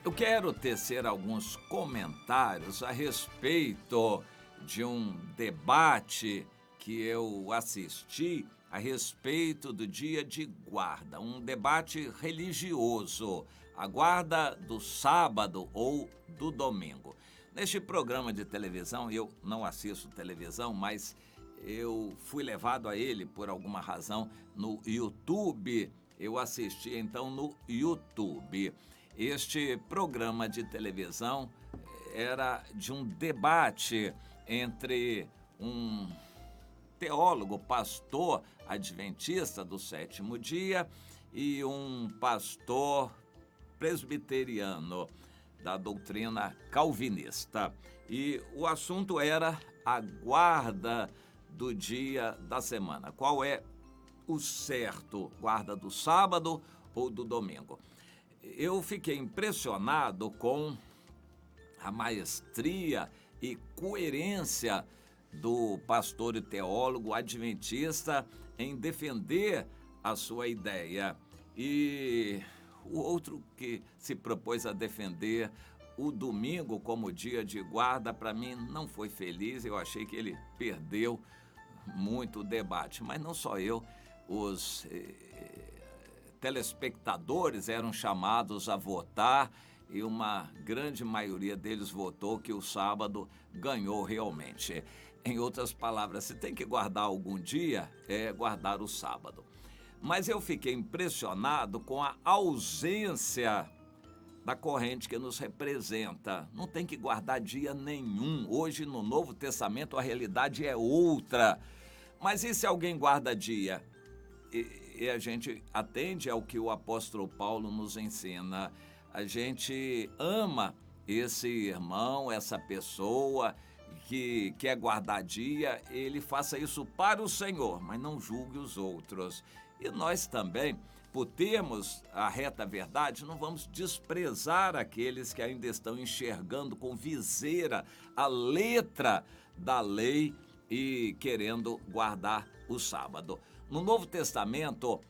Eu quero tecer alguns comentários a respeito de um debate que eu assisti a respeito do dia de guarda, um debate religioso, a guarda do sábado ou do domingo. Neste programa de televisão, eu não assisto televisão, mas eu fui levado a ele por alguma razão no YouTube. Eu assisti então no YouTube. Este programa de televisão era de um debate entre um teólogo, pastor adventista do sétimo dia e um pastor presbiteriano da doutrina calvinista. E o assunto era a guarda do dia da semana. Qual é o certo, guarda do sábado ou do domingo? Eu fiquei impressionado com a maestria e coerência do pastor e teólogo adventista em defender a sua ideia. E o outro que se propôs a defender o domingo como dia de guarda, para mim não foi feliz. Eu achei que ele perdeu muito o debate. Mas não só eu, os telespectadores eram chamados a votar e uma grande maioria deles votou que o sábado ganhou realmente. Em outras palavras, se tem que guardar algum dia, é guardar o sábado. Mas eu fiquei impressionado com a ausência da corrente que nos representa. Não tem que guardar dia nenhum. Hoje, no Novo Testamento, a realidade é outra. Mas e se alguém guarda dia? E a gente atende ao que o apóstolo Paulo nos ensina. A gente ama esse irmão, essa pessoa que quer guardar dia, ele faça isso para o Senhor, mas não julgue os outros. E nós também, por termos a reta verdade, não vamos desprezar aqueles que ainda estão enxergando com viseira a letra da lei e querendo guardar o sábado. No Novo Testamento,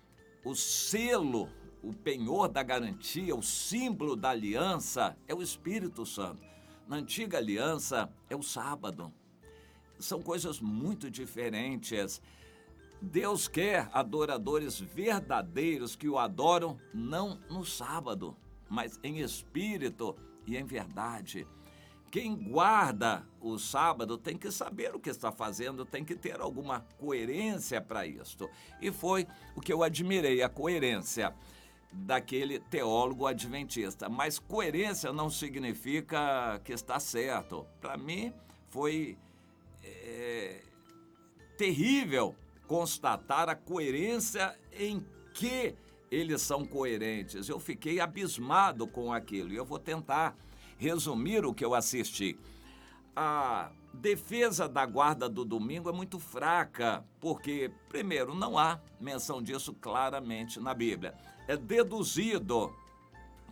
o selo, o penhor da garantia, o símbolo da aliança é o Espírito Santo. Na antiga aliança é o sábado. São coisas muito diferentes. Deus quer adoradores verdadeiros que o adoram não no sábado, mas em espírito e em verdade. Quem guarda o sábado tem que saber o que está fazendo, tem que ter alguma coerência para isto. E foi o que eu admirei, a coerência daquele teólogo adventista. Mas coerência não significa que está certo. Para mim, foi terrível constatar a coerência em que eles são coerentes. Eu fiquei abismado com aquilo e eu vou tentar resumir o que eu assisti. A defesa da guarda do domingo é muito fraca, porque, primeiro, não há menção disso claramente na Bíblia. É deduzido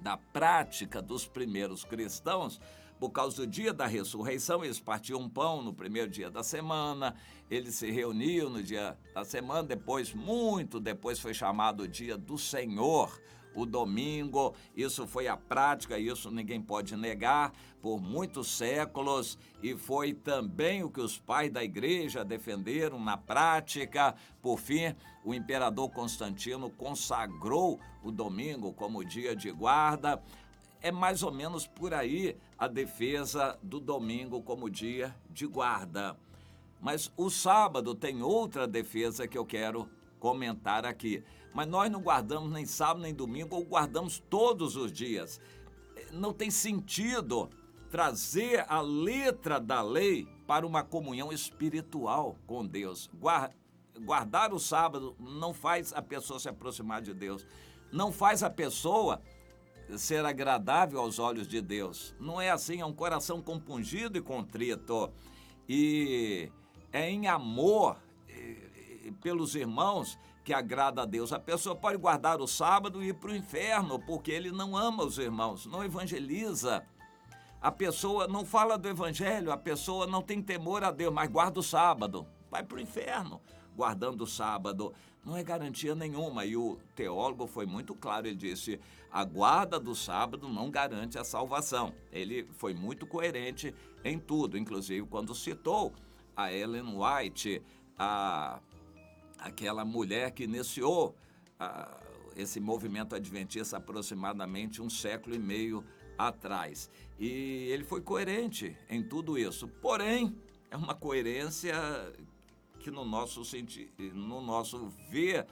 da prática dos primeiros cristãos. Por causa do dia da ressurreição, eles partiam pão no primeiro dia da semana, eles se reuniam no dia da semana, muito depois foi chamado o dia do Senhor, o domingo. Isso foi a prática, isso ninguém pode negar, por muitos séculos, e foi também o que os pais da igreja defenderam na prática. Por fim, o imperador Constantino consagrou o domingo como dia de guarda. É mais ou menos por aí a defesa do domingo como dia de guarda. Mas o sábado tem outra defesa que eu quero comentar aqui. Mas nós não guardamos nem sábado nem domingo, ou guardamos todos os dias. Não tem sentido trazer a letra da lei para uma comunhão espiritual com Deus. Guardar o sábado não faz a pessoa se aproximar de Deus. Não faz a pessoa ser agradável aos olhos de Deus. Não é assim, é um coração compungido e contrito. E é em amor pelos irmãos que agrada a Deus. A pessoa pode guardar o sábado e ir para o inferno, porque ele não ama os irmãos, não evangeliza. A pessoa não fala do evangelho, a pessoa não tem temor a Deus, mas guarda o sábado, vai para o inferno. guardando o sábado. Não é garantia nenhuma. E o teólogo foi muito claro, ele disse, a guarda do sábado não garante a salvação. Ele foi muito coerente em tudo, inclusive quando citou a Ellen White, aquela mulher que iniciou esse movimento adventista aproximadamente 1,5 século atrás. E ele foi coerente em tudo isso. Porém, é uma coerência que no nosso ver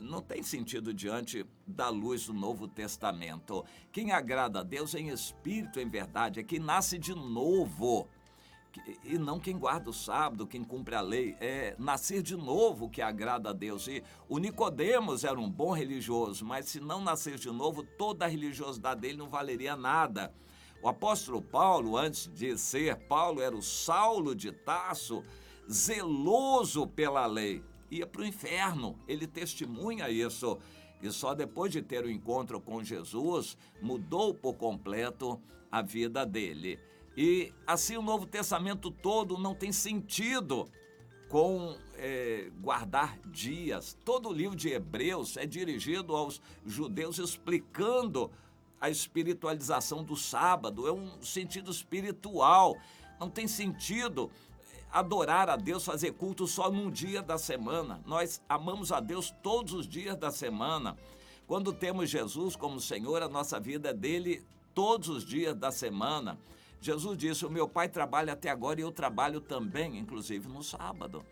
não tem sentido diante da luz do Novo Testamento. Quem agrada a Deus em espírito, em verdade, é quem nasce de novo. E não quem guarda o sábado, quem cumpre a lei. É nascer de novo que agrada a Deus. E o Nicodemos era um bom religioso, mas se não nascer de novo, toda a religiosidade dele não valeria nada. O apóstolo Paulo, antes de ser Paulo, era o Saulo de Tarso, zeloso pela lei. Ia para o inferno, ele testemunha isso. E só depois de ter o encontro com Jesus, mudou por completo a vida dele. E assim o Novo Testamento todo não tem sentido com guardar dias. Todo o livro de Hebreus é dirigido aos judeus explicando a espiritualização do sábado. É um sentido espiritual. Não tem sentido adorar a Deus, fazer culto só num dia da semana. Nós amamos a Deus todos os dias da semana. Quando temos Jesus como Senhor, a nossa vida é dele todos os dias da semana. Jesus disse, o meu Pai trabalha até agora e eu trabalho também, inclusive no sábado.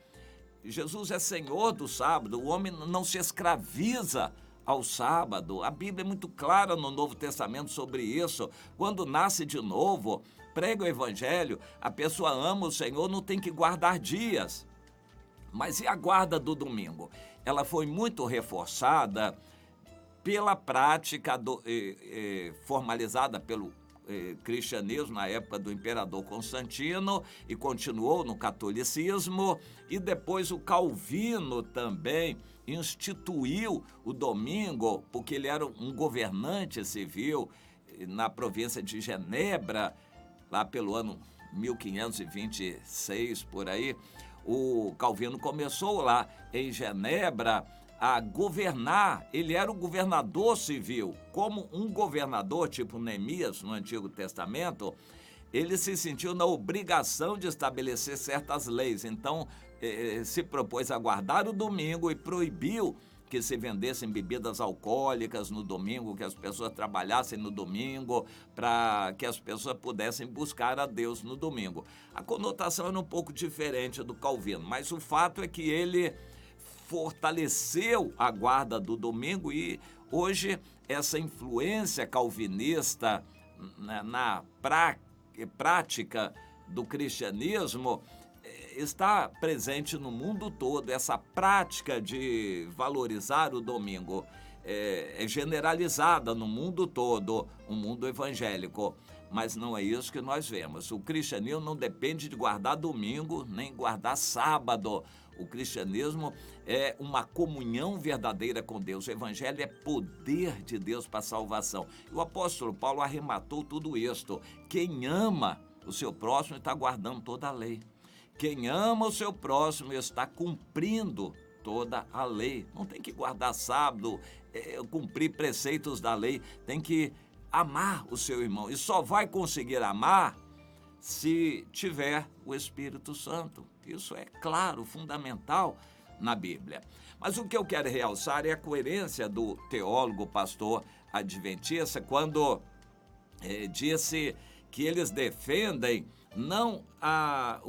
Jesus é Senhor do sábado, o homem não se escraviza ao sábado. A Bíblia é muito clara no Novo Testamento sobre isso. Quando nasce de novo, prega o Evangelho, a pessoa ama o Senhor, não tem que guardar dias. Mas e a guarda do domingo? Ela foi muito reforçada pela prática formalizada pelo cristianismo na época do imperador Constantino e continuou no catolicismo, e depois o Calvino também instituiu o domingo, porque ele era um governante civil na província de Genebra, lá pelo ano 1526, por aí. O Calvino começou lá em Genebra a governar. Ele era o governador civil. Como um governador, tipo Neemias no Antigo Testamento, ele se sentiu na obrigação de estabelecer certas leis. Então, se propôs a guardar o domingo e proibiu que se vendessem bebidas alcoólicas no domingo, que as pessoas trabalhassem no domingo, para que as pessoas pudessem buscar a Deus no domingo. A conotação era um pouco diferente do Calvino, mas o fato é que ele fortaleceu a guarda do domingo e hoje essa influência calvinista na prática do cristianismo está presente no mundo todo. Essa prática de valorizar o domingo é generalizada no mundo todo, o mundo evangélico. Mas não é isso que nós vemos. O cristianismo não depende de guardar domingo, nem guardar sábado. O cristianismo é uma comunhão verdadeira com Deus. O evangelho é poder de Deus para a salvação. E o apóstolo Paulo arrematou tudo isto. Quem ama o seu próximo está guardando toda a lei. Quem ama o seu próximo está cumprindo toda a lei. Não tem que guardar sábado, cumprir preceitos da lei. Tem que amar o seu irmão. E só vai conseguir amar se tiver o Espírito Santo. Isso é claro, fundamental na Bíblia. Mas o que eu quero realçar é a coerência do teólogo pastor adventista quando disse que eles defendem não a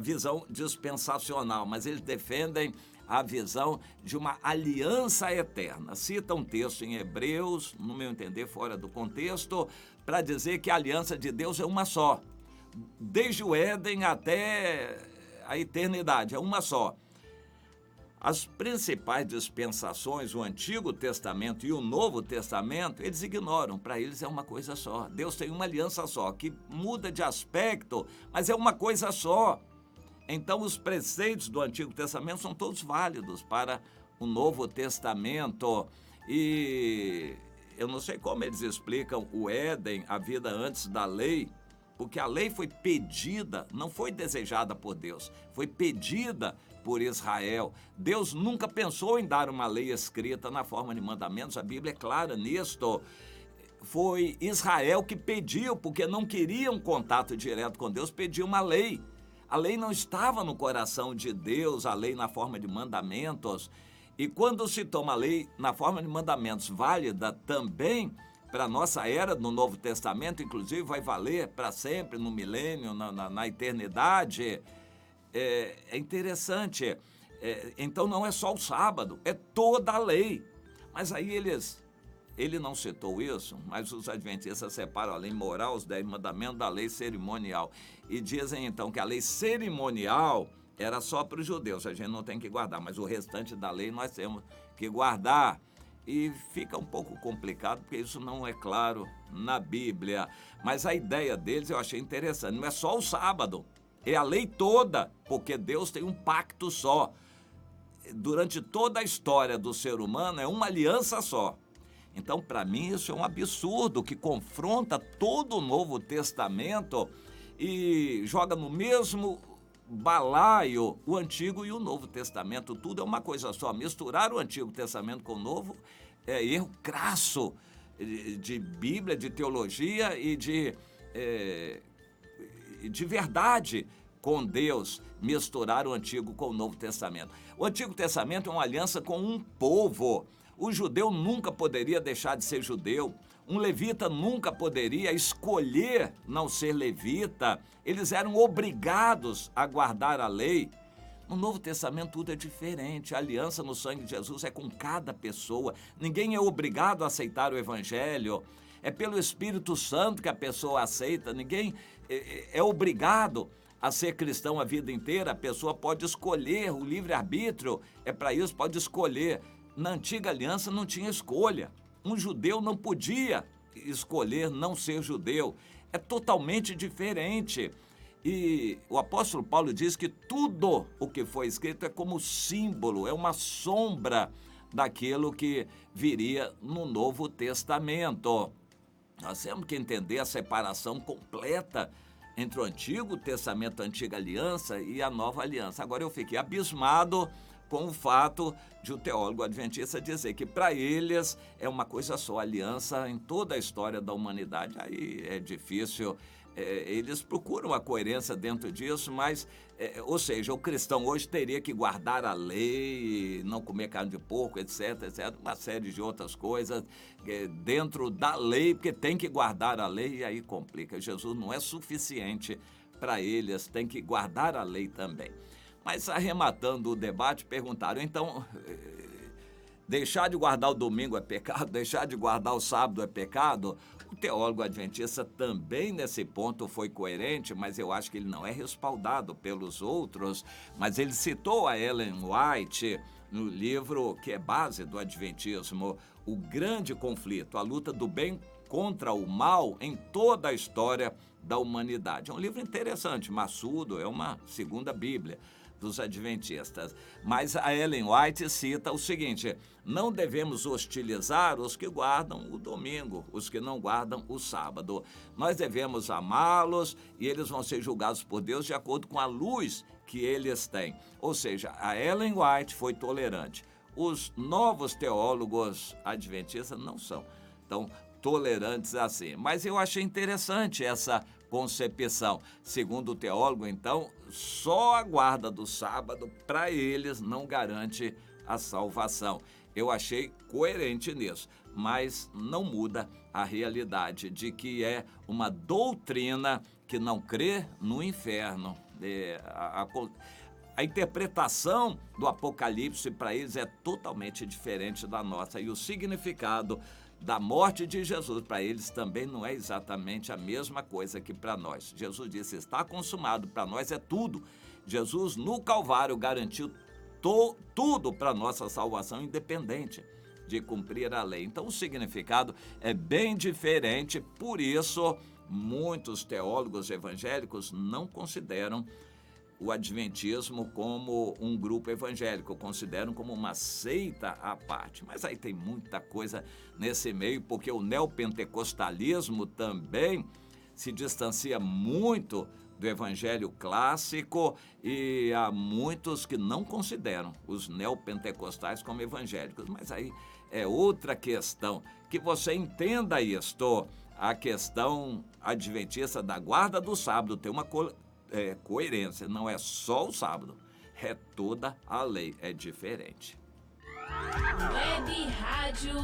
visão dispensacional, mas eles defendem a visão de uma aliança eterna. Cita um texto em Hebreus, no meu entender, fora do contexto, para dizer que a aliança de Deus é uma só. Desde o Éden até a eternidade, é uma só. As principais dispensações, o Antigo Testamento e o Novo Testamento, eles ignoram. Para eles é uma coisa só. Deus tem uma aliança só, que muda de aspecto, mas é uma coisa só. Então, os preceitos do Antigo Testamento são todos válidos para o Novo Testamento. E eu não sei como eles explicam o Éden, a vida antes da lei, porque a lei foi pedida, não foi desejada por Deus, foi pedida por Israel. Deus nunca pensou em dar uma lei escrita na forma de mandamentos, a Bíblia é clara nisto. Foi Israel que pediu, porque não queria um contato direto com Deus, pediu uma lei. A lei não estava no coração de Deus, a lei na forma de mandamentos. E quando se toma a lei na forma de mandamentos válida também para a nossa era no Novo Testamento, inclusive vai valer para sempre, no milênio, na eternidade, é interessante. Então não é só o sábado, é toda a lei. Mas aí ele não citou isso, mas os adventistas separam a lei moral, os 10 mandamentos, da lei cerimonial. E dizem então que a lei cerimonial era só para os judeus, a gente não tem que guardar, mas o restante da lei nós temos que guardar. E fica um pouco complicado, porque isso não é claro na Bíblia. Mas a ideia deles eu achei interessante, não é só o sábado, é a lei toda, porque Deus tem um pacto só. Durante toda a história do ser humano é uma aliança só. Então, para mim, isso é um absurdo que confronta todo o Novo Testamento e joga no mesmo balaio o Antigo e o Novo Testamento. Tudo é uma coisa só. Misturar o Antigo Testamento com o Novo é erro crasso de Bíblia, de teologia e de verdade com Deus, misturar o Antigo com o Novo Testamento. O Antigo Testamento é uma aliança com um povo. O judeu nunca poderia deixar de ser judeu. Um levita nunca poderia escolher não ser levita. Eles eram obrigados a guardar a lei. No Novo Testamento tudo é diferente. A aliança no sangue de Jesus é com cada pessoa. Ninguém é obrigado a aceitar o Evangelho. É pelo Espírito Santo que a pessoa aceita. Ninguém é obrigado a ser cristão a vida inteira. A pessoa pode escolher, o livre-arbítrio é para isso, pode escolher. Na antiga aliança não tinha escolha. Um judeu não podia escolher não ser judeu. É totalmente diferente. E o apóstolo Paulo diz que tudo o que foi escrito é como símbolo, é uma sombra daquilo que viria no Novo Testamento. Nós temos que entender a separação completa entre o Antigo Testamento, a Antiga Aliança e a Nova Aliança. Agora eu fiquei abismado com o fato de o teólogo adventista dizer que para eles é uma coisa só, aliança em toda a história da humanidade. Aí é difícil, eles procuram a coerência dentro disso, mas, ou seja, o cristão hoje teria que guardar a lei, não comer carne de porco, etc, etc, uma série de outras coisas dentro da lei, porque tem que guardar a lei e aí complica. Jesus não é suficiente para eles, tem que guardar a lei também. Mas arrematando o debate, perguntaram, então, deixar de guardar o domingo é pecado? Deixar de guardar o sábado é pecado? O teólogo adventista também nesse ponto foi coerente, mas eu acho que ele não é respaldado pelos outros. Mas ele citou a Ellen White no livro que é base do adventismo, O Grande Conflito, a luta do bem contra o mal em toda a história da humanidade. É um livro interessante, maçudo, é uma segunda Bíblia dos adventistas. Mas a Ellen White cita o seguinte: não devemos hostilizar os que guardam o domingo, os que não guardam o sábado. Nós devemos amá-los e eles vão ser julgados por Deus de acordo com a luz que eles têm. Ou seja, a Ellen White foi tolerante. Os novos teólogos adventistas não são tão tolerantes assim. Mas eu achei interessante essa concepção. Segundo o teólogo, então, só a guarda do sábado, para eles, não garante a salvação. Eu achei coerente nisso, mas não muda a realidade de que é uma doutrina que não crê no inferno. A interpretação do Apocalipse para eles é totalmente diferente da nossa, e o significado da morte de Jesus para eles também não é exatamente a mesma coisa que para nós. Jesus disse, está consumado, para nós é tudo. Jesus no Calvário garantiu tudo para nossa salvação, independente de cumprir a lei. Então o significado é bem diferente, por isso muitos teólogos evangélicos não consideram o adventismo como um grupo evangélico, consideram como uma seita à parte. Mas aí tem muita coisa nesse meio, porque o neopentecostalismo também se distancia muito do evangelho clássico e há muitos que não consideram os neopentecostais como evangélicos. Mas aí é outra questão. Que você entenda isto, a questão adventista da guarda do sábado tem uma coerência, não é só o sábado, é toda a lei, é diferente. Web Rádio